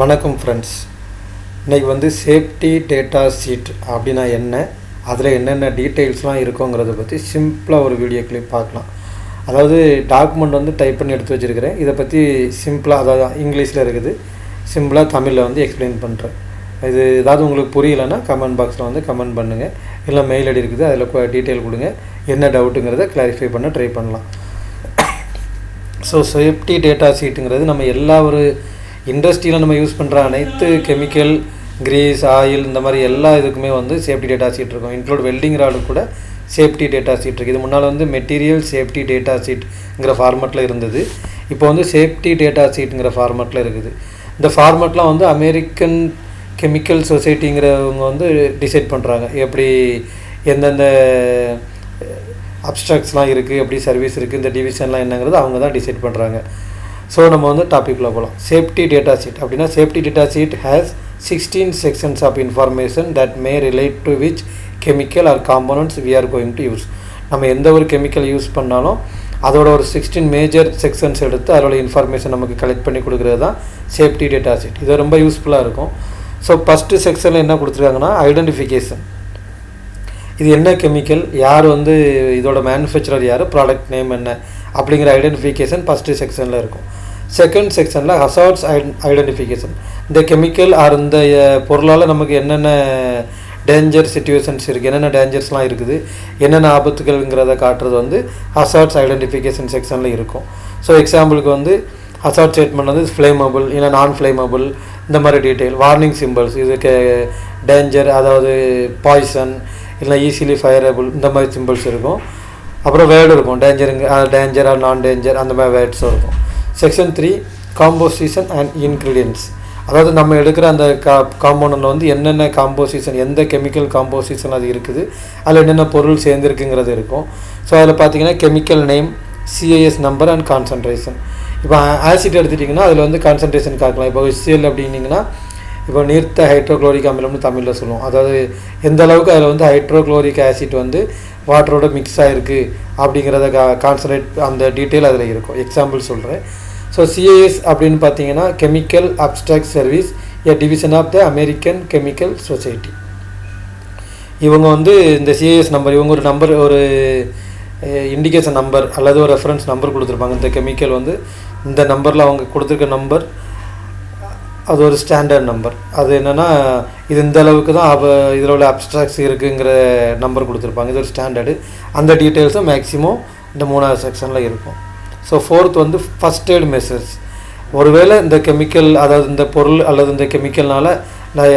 வணக்கம் ஃப்ரெண்ட்ஸ். இன்றைக்கி வந்து சேஃப்டி டேட்டா ஷீட் அப்படின்னா என்ன, அதில் என்னென்ன டீட்டெயில்ஸ்லாம் இருக்குங்கிறத பற்றி சிம்பிளாக ஒரு வீடியோ கிளிப் பார்க்கலாம். அதாவது டாக்குமெண்ட் வந்து டைப் பண்ணி எடுத்து வச்சுருக்கிறேன். இதை பற்றி சிம்பிளாக, அதாவது இங்கிலீஷில் இருக்குது, சிம்பிளாக தமிழில் வந்து எக்ஸ்பிளைன் பண்ணுறேன். இது ஏதாவது உங்களுக்கு புரியலைன்னா கமெண்ட் பாக்ஸில் வந்து கமெண்ட் பண்ணுங்கள், இல்லை மெயில் ஐடி இருக்குது, அதில் டீட்டெயில் கொடுங்க, என்ன டவுட்டுங்கிறத கிளாரிஃபை பண்ண ட்ரை பண்ணலாம். ஸோ சேஃப்டி டேட்டா ஷீட்டுங்கிறது நம்ம எல்லா ஒரு இண்டஸ்ட்ரியில் நம்ம யூஸ் பண்ணுற அனைத்து கெமிக்கல், கிரீஸ், ஆயில், இந்த மாதிரி எல்லா இதுக்குமே வந்து சேஃப்டி டேட்டா ஷீட் இருக்கும். இன்க்ளூட் வெல்டிங் ராடு கூட சேஃப்டி டேட்டா ஷீட் இருக்குது. இது முன்னால் வந்து மெட்டீரியல் சேஃப்டி டேட்டா ஷீட்ங்கிற ஃபார்மெட்டில் இருந்தது. இப்போ வந்து சேஃப்டி டேட்டா ஷீட்டுங்கிற ஃபார்மெட்டில் இருக்குது. இந்த ஃபார்மெட்லாம் வந்து அமெரிக்கன் கெமிக்கல் சொசைட்டிங்கிறவங்க வந்து டிசைட் பண்ணுறாங்க. எப்படி எந்தெந்த அப்ஸ்ட்ராக்ட்ஸ்லாம் இருக்குது, எப்படி சர்வீஸ் இருக்குது, இந்த டிவிஷன்லாம் என்னங்கிறது அவங்க தான் டிசைட் பண்ணுறாங்க. ஸோ நம்ம வந்து டாப்பிக்கில் போகலாம். சேஃப்டி டேட்டா ஷீட் அப்படின்னா, safety data sheet has 16 sections of information that may relate to which chemical or components we are going to use. நம்ம எந்த ஒரு கெமிக்கல் யூஸ் பண்ணாலும் அதோட ஒரு 16 மேஜர் செக்ஷன்ஸ் எடுத்து அதோட இன்ஃபர்மேஷன் நமக்கு கலெக்ட் பண்ணி கொடுக்குறது தான் சேஃப்டி டேட்டா ஷீட். இது ரொம்ப யூஸ்ஃபுல்லாக இருக்கும். ஸோ ஃபஸ்ட்டு செக்ஷனில் என்ன கொடுத்துருக்காங்கன்னா, ஐடென்டிஃபிகேஷன். இது என்ன கெமிக்கல், யார் வந்து இதோட மேனுஃபேக்சரர் யார், ப்ராடக்ட் நேம் என்ன அப்படிங்கிற ஐடென்டிஃபிகேஷன் ஃபஸ்ட்டு செக்ஷனில் இருக்கும். செகண்ட் செக்ஷனில் ஹசார்ட்ஸ் ஐடென்டிஃபிகேஷன். இந்த கெமிக்கல் ஆர் இந்த பொருளால் நமக்கு என்னென்ன டேஞ்சர் சிச்சுவேஷன்ஸ் இருக்குது, என்னென்ன டேஞ்சர்ஸ்லாம் இருக்குது, என்னென்ன ஆபத்துகள்ங்கிறத காட்டுறது வந்து ஹசார்ட்ஸ் ஐடென்டிஃபிகேஷன் செக்ஷனில் இருக்கும். ஸோ எக்ஸாம்பிளுக்கு வந்து ஹசார்ட் ஸ்டேட்மெண்ட் வந்து ஃப்ளேமபிள் இல்லை நான் ஃப்ளேமபிள், இந்த மாதிரி டீட்டெயில். வார்னிங் சிம்பிள்ஸ், இதுக்கு டேஞ்சர், அதாவது பாய்சன் இல்லை ஈஸிலி ஃபயரபிள், இந்த மாதிரி சிம்பிள்ஸ் இருக்கும். அப்புறம் வேர்டு இருக்கும், டேஞ்சர் ஆர் நான் டேஞ்சர், அந்த மாதிரி வேர்ட்ஸும் இருக்கும். Section 3 composition and ingredients. அதாவது நம்ம எடுக்கிற அந்த காம்பவுண்டில் வந்து என்னென்ன காம்போசிஷன், எந்த கெமிக்கல் காம்போசிஷன் அது இருக்குது, அதில் என்னென்ன பொருள் சேர்ந்துருக்குங்கிறது இருக்கும். ஸோ அதில் பார்த்தீங்கன்னா chemical name, CIS number and concentration. இப்போ ஆசிட் எடுத்துட்டிங்கன்னா அதில் வந்து கான்சன்ட்ரேஷன் காட்டலாம். இப்போ HCl அப்படின்னிங்கன்னா இப்போ நீர்த்த ஹைட்ரோக்ளோரிக் அமிலம்னு தமிழில் சொல்லுவோம். அதாவது எந்த அளவுக்கு அதில் வந்து ஹைட்ரோக்ளோரிக் ஆசிட் வந்து வாட்டரோட மிக்ஸ் ஆகிருக்கு அப்படிங்கிறத கான்சன்ட்ரேட், அந்த டீட்டெயில் அதில் இருக்கும். எக்ஸாம்பிள் சொல்கிறேன். ஸோ சிஐஎஸ் அப்படின்னு பார்த்தீங்கன்னா chemical abstract service, a division of the American chemical society. இவங்க வந்து இந்த சிஐஎஸ் நம்பர், இவங்க ஒரு நம்பர், ஒரு இண்டிகேஷன் நம்பர் அல்லது ஒரு ரெஃபரன்ஸ் நம்பர் கொடுத்துருப்பாங்க. இந்த கெமிக்கல் வந்து இந்த நம்பரில் அவங்க கொடுத்துருக்க நம்பர், அது ஒரு ஸ்டாண்டர்ட் நம்பர். அது என்னென்னா, இது இந்த அளவுக்கு தான் இதில் உள்ள அப்ஸ்ட்ராக்ட்ஸ் இருக்குங்கிற நம்பர் கொடுத்துருப்பாங்க. இது ஒரு ஸ்டாண்டர்டு. அந்த டீட்டெயில்ஸும் மேக்ஸிமம் இந்த 3வது செக்ஷனில் இருக்கும். ஸோ ஃபோர்த் வந்து ஃபஸ்ட் எய்ட் மெஷர்ஸ். ஒருவேளை இந்த கெமிக்கல், அதாவது இந்த பொருள் அல்லது இந்த கெமிக்கல்னால்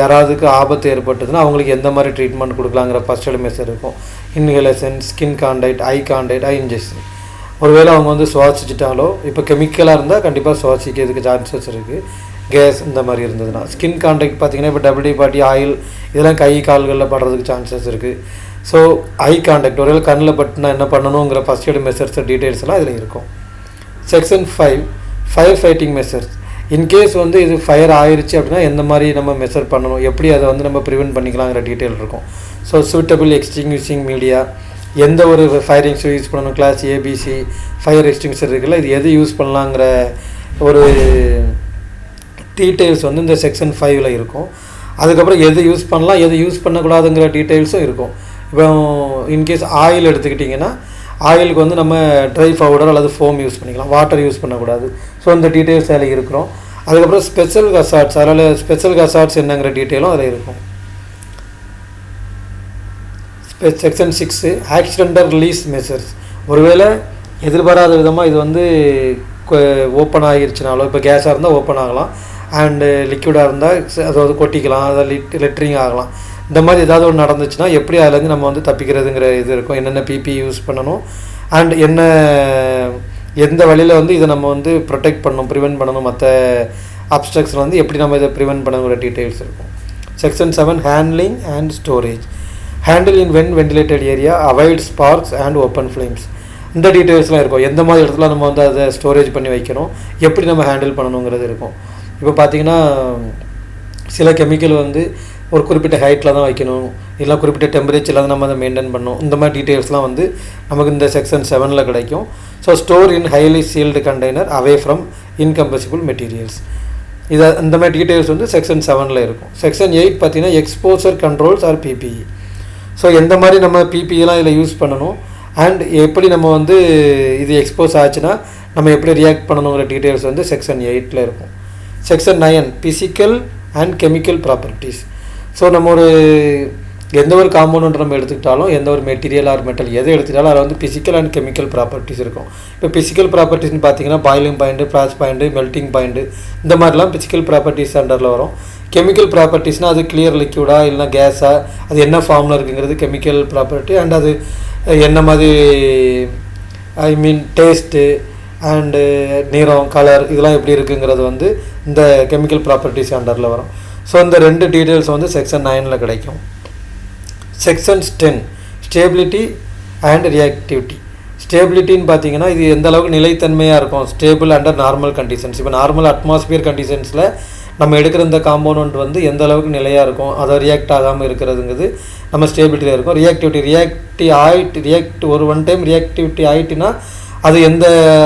யாராவதுக்கு ஆபத்து ஏற்பட்டதுன்னா அவங்களுக்கு எந்த மாதிரி ட்ரீட்மெண்ட் கொடுக்கலாங்கிற ஃபஸ்ட் எய்ட் மெஷர் இருக்கும். Inhalation, skin contact, eye contact, eye injection. ஒருவேளை அவங்க வந்து சுவாசிச்சிட்டாலோ, இப்போ கெமிக்கலாக இருந்தால் கண்டிப்பாக சுவாசிக்கிறதுக்கு சான்சஸ் இருக்குது. கேஸ் இந்த மாதிரி இருந்ததுன்னா. ஸ்கின் கான்டாக்ட் பார்த்திங்கன்னா இப்போ WD-40, ஆயில், இதெல்லாம் கை கால்களில் படுறதுக்கு சான்சஸ் இருக்குது. ஸோ ஐ கான்டாக்ட், ஒருவேளை கண்ணில் பட்டுனா என்ன பண்ணணுங்கிற ஃபஸ்ட் எய்ட் மெஷர்ஸ் டீட்டெயில்ஸ்லாம் இதில் இருக்கும். Section 5 fire fighting measures. In case வந்து இது ஃபயர் ஆயிடுச்சு அப்படின்னா எந்த மாதிரி நம்ம மெஷர் பண்ணணும், எப்படி அதை வந்து நம்ம ப்ரிவென்ட் பண்ணிக்கலாங்கிற டீட்டெயில் இருக்கும். ஸோ சூட்டபிள் எக்ஸ்டிங்விஷிங் மீடியா, எந்த ஒரு ஃபயர் எக்ஸ்டிங்விஷர் யூஸ் பண்ணணும், கிளாஸ் ABC ஃபயர் எக்ஸ்டிங்விஷர் இருக்குல்ல, இது எது யூஸ் பண்ணலாங்கிற ஒரு டீட்டெயில்ஸ் வந்து இந்த செக்ஷன் 5ல் இருக்கும். அதுக்கப்புறம் எது யூஸ் பண்ணலாம், எது யூஸ் பண்ணக்கூடாதுங்கிற டீட்டெயில்ஸும் இருக்கும். இப்போ இன்கேஸ் ஆயில் எடுத்துக்கிட்டிங்கன்னா, ஆயிலுக்கு வந்து நம்ம ட்ரை பவுடர் அல்லது ஃபோம் யூஸ் பண்ணிக்கலாம், வாட்டர் யூஸ் பண்ணக்கூடாது. ஸோ இந்த டீட்டெயில்ஸ் அதில் இருக்கிறோம். அதுக்கப்புறம் ஸ்பெஷல் ஹசார்ட்ஸ், அதில் ஸ்பெஷல் ஹசார்ட்ஸ் என்னங்கிற டீட்டெயிலும் அதில் இருக்கும். Section 6 accidental release measures. ஒருவேளை எதிர்பாராத விதமாக இது வந்து ஓப்பன் ஆகிருச்சுனாலோ, இப்போ கேஸாக இருந்தால் ஓப்பன் ஆகலாம், அண்டு லிக்விடாக இருந்தால் அதாவது கொட்டிக்கலாம், அதை லெட்ரிங் ஆகலாம். இந்த மாதிரி ஏதாவது ஒன்று நடந்துச்சுன்னா எப்படி அதுலேருந்து நம்ம வந்து தப்பிக்கிறதுங்கிற இது இருக்கும். என்னென்ன பிபி யூஸ் பண்ணணும், அண்ட் எந்த வழியில் வந்து இதை நம்ம வந்து ப்ரொடெக்ட் பண்ணணும், ப்ரிவென்ட் பண்ணணும், மற்ற அப்ஸ்ட்ரக்ஷன் வந்து எப்படி நம்ம இதை ப்ரிவென்ட் பண்ணணுங்கிற டீட்டெயில்ஸ் இருக்கும். Section 7 handling and storage. Handle in ventilated area, avoid Sparks and open flames. இந்த டீட்டெயில்ஸ்லாம் இருக்கும். எந்த மாதிரி இடத்துல நம்ம வந்து அதை ஸ்டோரேஜ் பண்ணி வைக்கணும், எப்படி நம்ம ஹேண்டில் பண்ணணுங்கிறது இருக்கும். இப்போ பார்த்திங்கன்னா சில கெமிக்கல் வந்து ஒரு குறிப்பிட்ட ஹைட்டில் தான் வைக்கணும், இல்லை குறிப்பிட்ட டெம்பரேச்சரில் தான் நம்ம அதை மெயின்டைன் பண்ணணும். இந்த மாதிரி டீட்டெயில்ஸ்லாம் வந்து நமக்கு இந்த செக்ஷன் 7ல் கிடைக்கும். So store in highly sealed container away from incompressible materials. இதை இந்த மாதிரி டீட்டெயில்ஸ் வந்து செக்ஷன் 7ல் இருக்கும். செக்ஷன் 8 பார்த்தீங்கன்னா exposure controls or PPE. So எந்த மாதிரி நம்ம பிபிஇலாம் இதில் யூஸ் பண்ணணும் அண்ட் எப்படி நம்ம வந்து இது எக்ஸ்போஸ் ஆச்சுன்னா நம்ம எப்படி ரியாக்ட் பண்ணணுங்கிற டீட்டெயில்ஸ் வந்து செக்ஷன் 8ல் இருக்கும். Section 9 physical and chemical properties. So நம்ம ஒரு எந்த ஒரு காம்பவுண்ட் நம்ம எடுத்துக்கிட்டாலும் எந்த ஒரு மெட்டீரியல் ஆர் மெட்டல் எதை எடுத்துக்கிட்டாலும் அதில் வந்து ஃபிசிக்கல் அண்ட் கெமிக்கல் ப்ராப்பர்ட்டிஸ் இருக்கும். இப்போ ஃபிசிக்கல் ப்ராப்பர்ட்டிஸ்னு பார்த்தீங்கன்னா boiling point, flash point, melting point, இந்த மாதிரிலாம் ஃபிசிக்கல் ப்ராப்பர்ட்டிஸ் அண்டரில் வரும். கெமிக்கல் ப்ராப்பர்ட்டிஸ்னால் அது கிளியர் லிக்யூடா இல்லைனா கேஸா, அது என்ன ஃபார்மில் இருக்குங்கிறது கெமிக்கல் ப்ராப்பர்ட்டி. அண்ட் அது என்ன மாதிரி ஐ மீன் டேஸ்ட்டு அண்டு நிறம், கலர் இதெல்லாம் எப்படி இருக்குங்கிறது வந்து இந்த கெமிக்கல் ப்ராப்பர்ட்டிஸ் அண்டரில் வரும். ஸோ இந்த 2 டீட்டெயில்ஸ் வந்து செக்ஷன் 9ல் கிடைக்கும். Sections 10 stability and reactivity. ஸ்டேபிலிட்டின்னு பார்த்தீங்கன்னா இது எந்த அளவுக்கு நிலைத்தன்மையாக இருக்கும், ஸ்டேபிள் அண்டர் நார்மல் கண்டிஷன்ஸ். இப்போ நார்மல் அட்மாஸ்பியர் கண்டிஷன்ஸில் நம்ம எடுக்கிற இந்த காம்பவுண்ட் வந்து எந்த அளவுக்கு நிலையாக இருக்கும், அதை ரியாக்ட் ஆகாமல் இருக்கிறதுங்கிறது நம்ம ஸ்டேபிலிட்டியில் இருக்கும். ரியாக்டிவிட்டி ஒரு ஒன் டைம் ரியாக்டிவிட்டி ஆகிட்டுனா அது எந்த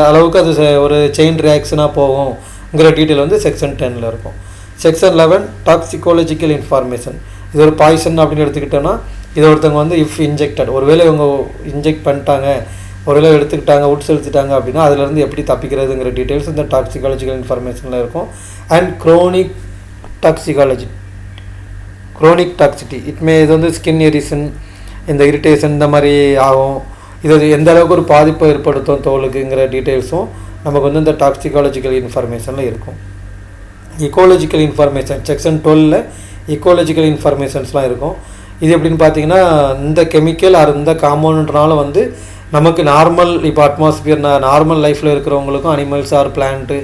அளவுக்கு அது ஒரு செயின் ரியாக்ஷனாக போகுங்கிற டீட்டெயில் வந்து செக்ஷன் 10ல் இருக்கும். Section 11 toxicological information. இது ஒரு பாய்சன் அப்படின்னு எடுத்துக்கிட்டோன்னா இதை ஒருத்தவங்க வந்து இஃப் இன்ஜெக்டட், ஒருவேளை இவங்க இன்ஜெக்ட் பண்ணிட்டாங்க, ஒருவேளை எடுத்துக்கிட்டாங்க, உட்செலுத்திட்டாங்க அப்படின்னா அதிலேருந்து எப்படி தப்பிக்கிறதுங்கிற டீட்டெயில்ஸ் இந்த டாக்சிகாலஜிக்கல் இன்ஃபர்மேஷனில் இருக்கும். அண்ட் க்ரோனிக் டாக்ஸிட்டி இது வந்து ஸ்கின் எரிசன், இந்த இரிட்டேஷன் இந்த மாதிரி ஆகும். இது எந்த அளவுக்கு ஒரு பாதிப்பை ஏற்படுத்தும் தோலுக்குங்கிற டீட்டெயில்ஸும் நமக்கு வந்து இந்த டாக்சிகாலஜிக்கல் இன்ஃபர்மேஷனில் இருக்கும். இக்கோலஜிக்கல் இன்ஃபர்மேஷன் செக்ஷன் 12ல் இக்கோலஜிக்கல் இன்ஃபர்மேஷன்ஸ்லாம் இருக்கும். இது எப்படின்னு பார்த்தீங்கன்னா இந்த கெமிக்கல் ஆர் இந்த காம்பவுண்ட்னால வந்து நமக்கு நார்மல் இப்போ அட்மாஸ்பியர் நார்மல் லைஃப்பில் இருக்கிறவங்களுக்கும் அனிமல்ஸ் ஆர் பிளான்ட்டு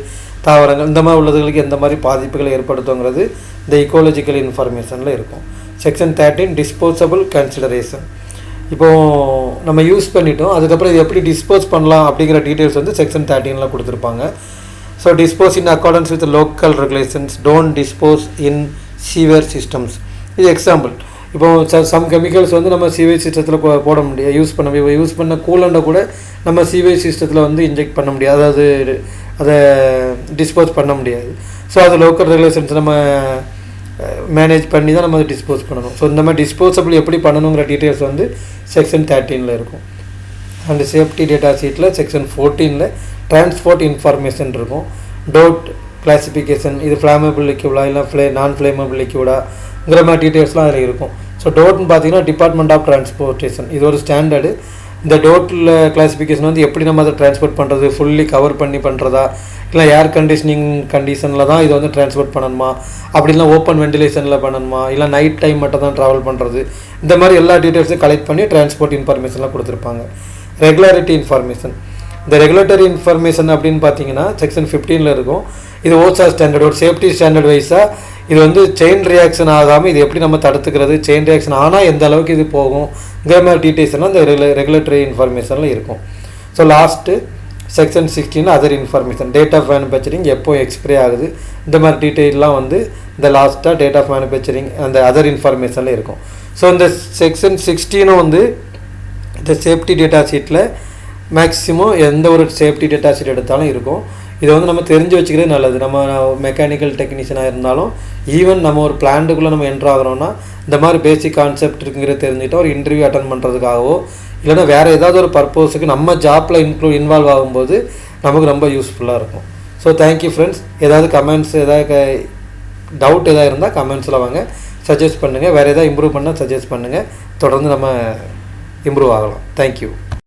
தாவரங்கள் இந்த மாதிரி உள்ளதுகளுக்கு எந்த மாதிரி பாதிப்புகளை ஏற்படுத்துங்கிறது இந்த இக்கோலஜிக்கல் இன்ஃபர்மேஷனில் இருக்கும். Section 13 disposable consideration. இப்போது நம்ம யூஸ் பண்ணிட்டோம், அதுக்கப்புறம் இது எப்படி டிஸ்போஸ் பண்ணலாம் அப்படிங்கிற டீட்டெயில்ஸ் வந்து செக்ஷன் 13ல் கொடுத்துருப்பாங்க. So dispose in accordance with local regulations, don't dispose in sewer systems. இது எக்ஸாம்பிள். இப்போ சம் கெமிக்கல்ஸ் வந்து நம்ம சீவேஜ் சிஸ்டத்தில் போட முடியாது, யூஸ் பண்ண கூலண்டை கூட நம்ம சீவேஜ் சிஸ்டத்தில் வந்து இன்ஜெக்ட் பண்ண முடியாது, அதாவது அதை டிஸ்போஸ் பண்ண முடியாது. ஸோ அது லோக்கல் ரெகுலேஷன்ஸ் நம்ம மேனேஜ் பண்ணி தான் நம்ம அதை டிஸ்போஸ் பண்ணணும். ஸோ இந்த மாதிரி டிஸ்போசபிள் எப்படி பண்ணணுங்கிற டீட்டெயில்ஸ் வந்து செக்ஷன் 13ல் இருக்கும். அண்ட் சேஃப்டி டேட்டா ஷீட்டில் செக்ஷன் 14ல் டிரான்ஸ்போர்ட் இன்ஃபர்மேஷன் இருக்கும். டோட் கிளாசிஃபிகேஷன், இது ஃப்ளாமபிள் லிக்யூடா இல்லை நான் ஃப்ளேமபிள் லிக்யூடாங்கிற மாதிரி டீட்டெயில்ஸ்லாம் அதில் இருக்கும். ஸோ டோட்னு பார்த்தீங்கன்னா டிபார்ட்மெண்ட் ஆஃப் டிரான்ஸ்போர்ட்டேஷன், இது ஒரு ஸ்டாண்டர்டு. இந்த டோட்டில் கிளாசிஃபிகேஷன் வந்து எப்படி நம்ம அதை டிரான்ஸ்போர்ட் பண்ணுறது, ஃபுல்லி கவர் பண்ணி பண்ணுறதா இல்லை ஏர் கண்டிஷனிங் கண்டிஷனில் தான் இதை வந்து டிரான்ஸ்போர்ட் பண்ணணுமா, அப்படின்னா ஓப்பன் வென்டிலேஷனில் பண்ணணுமா, இல்லை நைட் டைம் மட்டும் தான் ட்ராவல் பண்ணுறது, இந்த மாதிரி எல்லா டீட்டெயில்ஸும் கலெக்ட் பண்ணி டிரான்ஸ்போர்ட் இன்ஃபர்மேஷன்லாம் கொடுத்துருப்பாங்க. Regularity information. இந்த ரெகுலேட்டரி இன்ஃபர்மேஷன் அப்படின்னு பார்த்தீங்கன்னா செக்ஷன் 15ல் இருக்கும். இது ஓசா ஸ்டாண்டர்ட், ஒரு சேஃப்டி ஸ்டாண்டர்ட் வைஸாக இது வந்து செயின் ரியாக்ஷன் ஆகாமல் இது எப்படி நம்ம தடுத்துக்கிறது, செயின் ரியாக்ஷன் ஆனால் எந்த அளவுக்கு இது போகுங்கிற மாதிரி டீட்டெயில்ஸ்லாம் இந்த ரெகுலேட்டரி இன்ஃபர்மேஷனில் இருக்கும். So last section 16 other information, date of manufacturing எப்போ எக்ஸ்பிரி ஆகுது, இந்த மாதிரி டீட்டெயிலெலாம் வந்து இந்த லாஸ்ட்டாக டேட் ஆஃப் மேனுஃபேக்சரிங் அந்த அதர் இன்ஃபர்மேஷனில் இருக்கும். ஸோ இந்த செக்ஷன் 16 வந்து இந்த சேஃப்டி டேட்டா ஷீட்டில் மேக்ஸிமம் எந்த ஒரு சேஃப்டி டேட்டா ஷீட் எடுத்தாலும் இருக்கும். இதை வந்து நம்ம தெரிஞ்சு வச்சுக்கிறது நல்லது. நம்ம மெக்கானிக்கல் டெக்னீஷியனாக இருந்தாலும் ஈவன் நம்ம ஒரு பிளான்ட்டுக்குள்ளே நம்ம என்ட்ரு ஆகிறோன்னா இந்த மாதிரி பேசிக் கான்செப்ட் இருக்குங்கிறத தெரிஞ்சுக்கிட்டோம் ஒரு இன்டர்வியூ அட்டன் பண்ணுறதுக்காகவோ இல்லைனா வேறு ஏதாவது ஒரு பர்பஸுக்கு நம்ம ஜாப்பில் இன்வால்வ் ஆகும்போது நமக்கு ரொம்ப யூஸ்ஃபுல்லாக இருக்கும். So thank you friends. ஏதாவது கமெண்ட்ஸ் ஏதாவது டவுட் எதாவது இருந்தால் கமெண்ட்ஸில் வாங்க, சஜஸ்ட் பண்ணுங்கள். வேறு எதாவது இம்ப்ரூவ் பண்ணால் சஜஸ்ட் பண்ணுங்கள். தொடர்ந்து நம்ம இம்ப்ரூவ் ஆகலாம். தேங்க்யூ.